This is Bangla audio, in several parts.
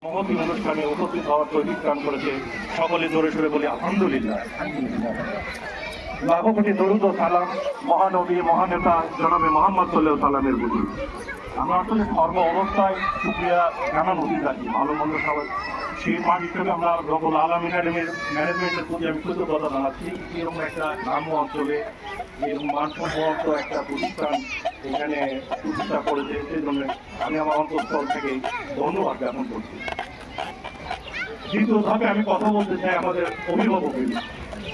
মহতী অনুষ্ঠানে উপস্থিত হওয়ার তৈরি গান করেছে। সকলে জোরে সোরে বলি আলহামদুলিল্লাহ। লাখো কোটি দরুদ ও সালাম মহানবী মহানেতা জনাবে মোহাম্মদ সাল্লাল্লাহু সাল্লামের প্রতি। আমরা আসলে সর্ব অবস্থায় শুকরিয়া জানানো উচিত রাখি, ভালো মন্দ সবাই। সেই পার্ট হিসেবে আমরা রব্বুল আলামিন ম্যানেজমেন্টের প্রতি আমি কৃতজ্ঞতা জানাচ্ছি। এরকম একটা গ্রাম্য অঞ্চলে এরকম মানসম্মত একটা প্রতিষ্ঠান এখানে প্রতিষ্ঠা করেছে, সেই জন্য আমি আমার অন্তঃস্থল থেকে ধন্যবাদ জ্ঞাপন করছি। দ্বিতীয় ধাপে আমি কথা বলতে চাই আমাদের অভিভাবকের।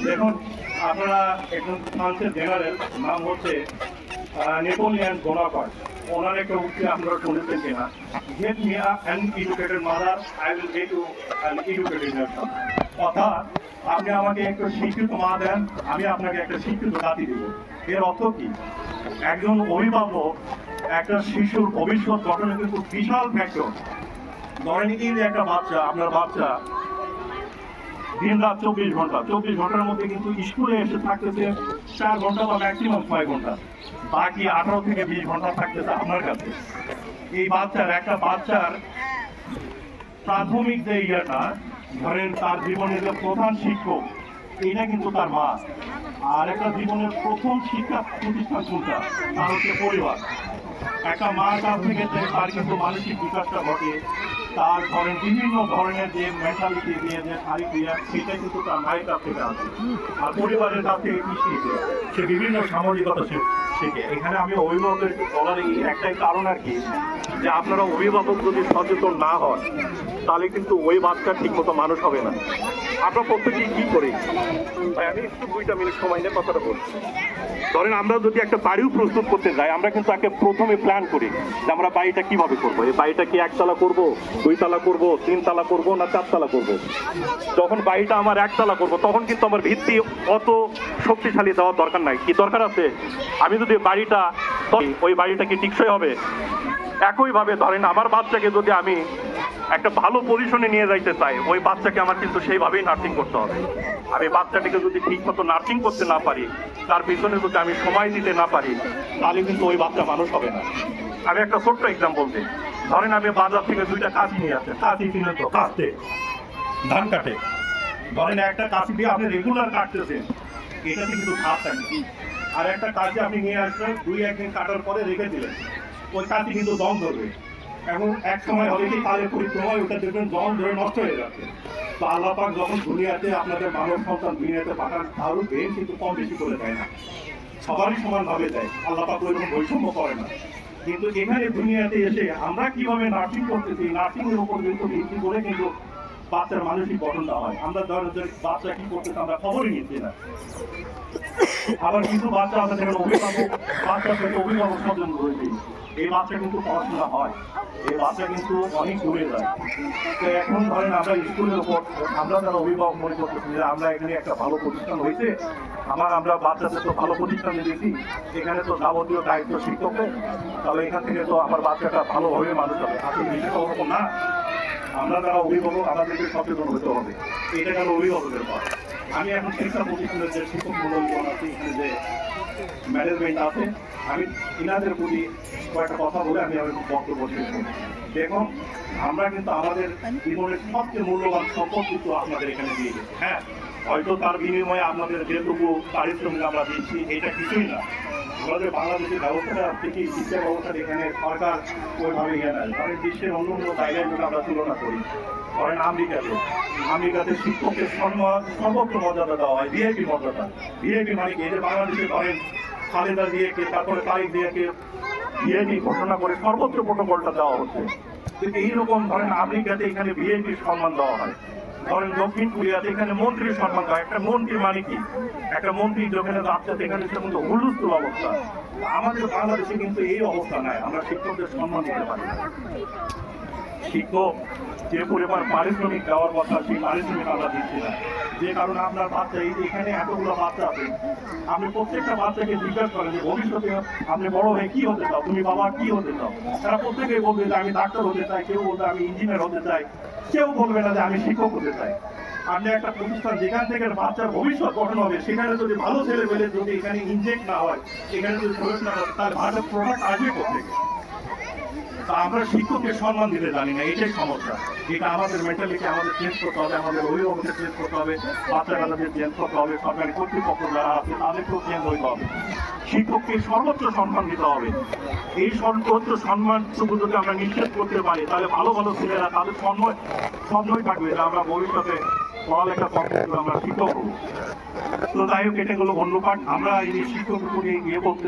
দেখুন, আপনারা একজন ফ্রান্সের জেনারেল, নাম হচ্ছে নেপোলিয়ান বোনাপার্ট। ওনার একটা উক্তি আপনারা শুনেছেন কিনা, get me an educated mother, I will get you an educated nation. অর্থাৎ আপনি আমাকে একটা শিক্ষিত মা দেন, আমি আপনাকে একটা শিক্ষিত জাতি দেব। এর অর্থ কি? একজন অভিভাবক একটা শিশুর ভবিষ্যৎ গঠনে কিন্তু বিশাল ফ্যাক্টর। ধরেন এই যে একটা বাচ্চা, আপনার বাচ্চা দিন রাত 24 ঘন্টার মধ্যে কিন্তু স্কুলে এসে থাকতেছে 4 ঘন্টা বা ম্যাক্সিমাম 6 ঘন্টা, বাকি 18 থেকে 20 ঘন্টা থাকতেছে আপনার কাছে। এই একটা বাচ্চার প্রাথমিক যে ইয়েটা, ধরেন তার জীবনের যে প্রধান শিক্ষক, এটা কিন্তু তার মা। আর একটা জীবনের প্রথম শিক্ষা প্রতিষ্ঠান কোনটা? তার হচ্ছে পরিবার। একটা মার কাছ থেকে তার কিন্তু মানসিক বিকাশটা ঘটে, তার ধরেন বিভিন্ন ধরনের যে মেন্টালিটি দিয়ে যে ক্রিয়া, সেটা কিন্তু তার মায়ের কাছ থেকে আসে। আর পরিবারের কাছ থেকে কি শিখে? সে বিভিন্ন সামাজিকতা শিখে। এখানে আমি অভিভাবকের বলার একটাই কারণ আর কি, যে আপনারা অভিভাবক যদি সচেতন না হন তাহলে কিন্তু ওই বাচ্চা ঠিক মতো মানুষ হবে না। আমরা প্রত্যেকেই কি করি ভাই, আমি একটু 2 মিনিট সময় নিয়ে কথাটা বলছি। ধরেন আমরা যদি একটা বাড়িও প্রস্তুত করতে যাই, আমরা কিন্তু আগে প্রথমে প্ল্যান করি যে আমরা বাড়িটা কিভাবে করবো। এই বাড়িটা কি 1 তলা করবো, 2 তলা করবো, 3 তলা করবো না 4 তলা করবো। যখন বাড়িটা আমার 1 তলা করবো, তখন কিন্তু আমার ভিত্তি অত শক্তিশালী দেওয়ার দরকার নাই। কি দরকার আছে? আমি যদি বাড়িটা, ওই বাড়িটা কি টিকসই হবে? একইভাবে ধরেন আমার বাচ্চাকে যদি আমি একটা ভালো পজিশনে নিয়ে যাইতে চাই, ওই বাচ্চাকে আমার কিন্তু সেইভাবেই নার্সিং করতে হবে। আমি বাচ্চাটিকে যদি ঠিক মতো নার্সিং করতে না পারি, তার পিছনে যদি আমি সময় দিতে না পারি, তাহলে কিন্তু ওই বাচ্চা মানুষ হবে না। আমি একটা ছোট্ট এক্সাম্পল দিই। ধরেন আমি বাজার থেকে 2টা কাঁচি নিয়ে আসি, কাঁচি কিনে তো কাটতে ধান কাটে। ধরেন একটা কাঁচি দিয়ে আপনি রেগুলার কাটতেছেন, এটাতে কিন্তু ধার থাকে। আর একটা কাঁচি আপনি নিয়ে আসবেন, 2-1 দিন কাটার পরে রেখে দিলেন, ওই কাঁচি কিন্তু দম ধরবে। এবং এক সময় হবে কি, কালের পরিক্রমায় ওটা দেখবেন দম ধরে নষ্ট হয়ে যাচ্ছে। তো আল্লাহ পাক যখন দুনিয়াতে আপনাদের মানব সন্তান দুনিয়াতে পাঠান, তারও ব্রেন কিন্তু কম বেশি করে দেয় না, সবারই সমানভাবে দেয়। আল্লাহ পাক ওইরকম বৈষম্য করে না। কিন্তু এখানে দুনিয়াতে এসে আমরা কিভাবে নার্সিং করতেছি, নার্সিং এর উপর কিন্তু ভিত্তি করে কিন্তু বাচ্চার মানসিক গঠনটা হয়। আমরা ধরেন যে বাচ্চা কি করতেছে আমরা খবরই নিচ্ছি না। আবার কিছু বাচ্চা আছে যেখানে বাচ্চা থেকে অভিভাবক সচেতন রয়েছে, এই বাচ্চা কিন্তু পড়াশোনা হয়, এই বাচ্চা কিন্তু অনেক দূরে যায়। তো এখন ধরেন আমরা স্কুলের উপর আমরা যারা অভিভাবক মনে করতেছি যে আমরা এখানে একটা ভালো প্রতিষ্ঠান হয়েছে, আমরা বাচ্চাদের তো ভালো প্রতিষ্ঠানে দিয়েছি, এখানে তো যাবতীয় দায়িত্ব শিক্ষকদের, তাহলে এখান থেকে তো আমার বাচ্চাটা ভালোভাবে মানুষ হবে। আসলে বিষয়টা ওরকম না। আমরা যারা অভিভাবক আমাদেরকে সচেতন হতে হবে। এটা গেল অভিভাবকের পর। আমি এখন শিক্ষা প্রতিষ্ঠানের যে শিক্ষক মন্ডলগণ আছে, এখানে যে ম্যানেজমেন্ট আছে, আমি ইনাদের প্রতি কয়েকটা কথা বলে আমি আমার বক্তব্য শেষ করি। দেখুন, আমরা কিন্তু আমাদের জীবনের সবচেয়ে মূল্যবান সম্পদ কিন্তু আপনাদের এখানে দিয়ে দিচ্ছি। হ্যাঁ, হয়তো তার বিনিময়ে আপনাদের যেটুকু পারিশ্রমিক আমরা দিচ্ছি, এটা কিছুই না। আমাদের বাংলাদেশের ব্যবস্থাটা থেকে শিক্ষা ব্যবস্থার এখানে সরকার ওইভাবে ইয়ে নেয়। ধরেন বিশ্বের অন্য অন্য জায়গায় যদি আমরা তুলনা করি, ধরেন আমেরিকাতে শিক্ষকের সর্বোচ্চ মর্যাদা দেওয়া হয়, ভিআইপি মর্যাদা। ভিআইপি মানে কি? যে বাংলাদেশে ধরেন খালেদা জিয়াকে, তারপরে তারিক জিয়াকে ভিআইপি ঘোষণা করে সর্বোচ্চ প্রোটোকলটা দেওয়া হচ্ছে। কিন্তু এইরকম ধরেন আমেরিকাতে এখানে ভিআইপির সম্মান দেওয়া হয়। ধরেন দক্ষিণ কোরিয়াতে এখানে মন্ত্রীর সম্মান দেওয়া। একটা মন্ত্রী মানে কি? একটা মন্ত্রী যেখানে যাচ্ছে সেখানে সেরকম হুলস্থুল অবস্থা। আমাদের বাংলাদেশে কিন্তু এই অবস্থা নাই, আমরা শিক্ষকদের সম্মান দিতে পারি না। শিক্ষক যে পরিমাণ পারিশ্রমিক দেওয়ার কথা, সেই পারিশ্রমিক আমরা দিচ্ছি না। যে কারণে আপনার বাচ্চা, এই যে এখানে এতগুলো বাচ্চা আছে, আপনি প্রত্যেকটা বাচ্চাকে জিজ্ঞাসা করেন যে ভবিষ্যতে আপনি বড় হয়ে কি হতে চাও, তুমি বাবা কি হতে চাও? তারা প্রত্যেকেই বলবে যে আমি ডাক্তার হতে চাই, কেউ বলবে আমি ইঞ্জিনিয়ার হতে চাই, কেউ বলবে না যে আমি শিক্ষক হতে চাই। আপনি একটা প্রতিষ্ঠান যেখান থেকে বাচ্চার ভবিষ্যৎ গঠন হবে, সেখানে যদি ভালো ছেলে পেলে যদি এখানে ইনজেক্ট না হয়, এখানে যদি প্রবেশ না হয়, তার ভালো প্রোডাক্ট আসবে কোথেকে? তা আমরা শিক্ষককে সম্মান দিতে জানি না, এটাই সমস্যা। এটা আমাদের মেন্টালিটি আমাদের চেঞ্জ করতে হবে, আমাদের অভিভাবকদের চেঞ্জ করতে হবে, বাচ্চাদের চেঞ্জ করতে হবে, সরকারি কর্তৃপক্ষ যারা আছে তাদেরকেও চেঞ্জ হইতে হবে। শিক্ষককে সর্বোচ্চ সম্মান দিতে হবে। এই সর্বোচ্চ সম্মানটুকু যদি আমরা নিশ্চিত করতে পারি, তাহলে ভালো ভালো ছেলেরা তাদের স্বপ্নই থাকবে যে আমরা ভবিষ্যতে পড়ালেখা কমপ্লিট করে আমরা শিক্ষক হব। তো যাই হোক, এটা হলো অন্য পাঠ। আমরা এই শিক্ষক উপরে ইয়ে বলতে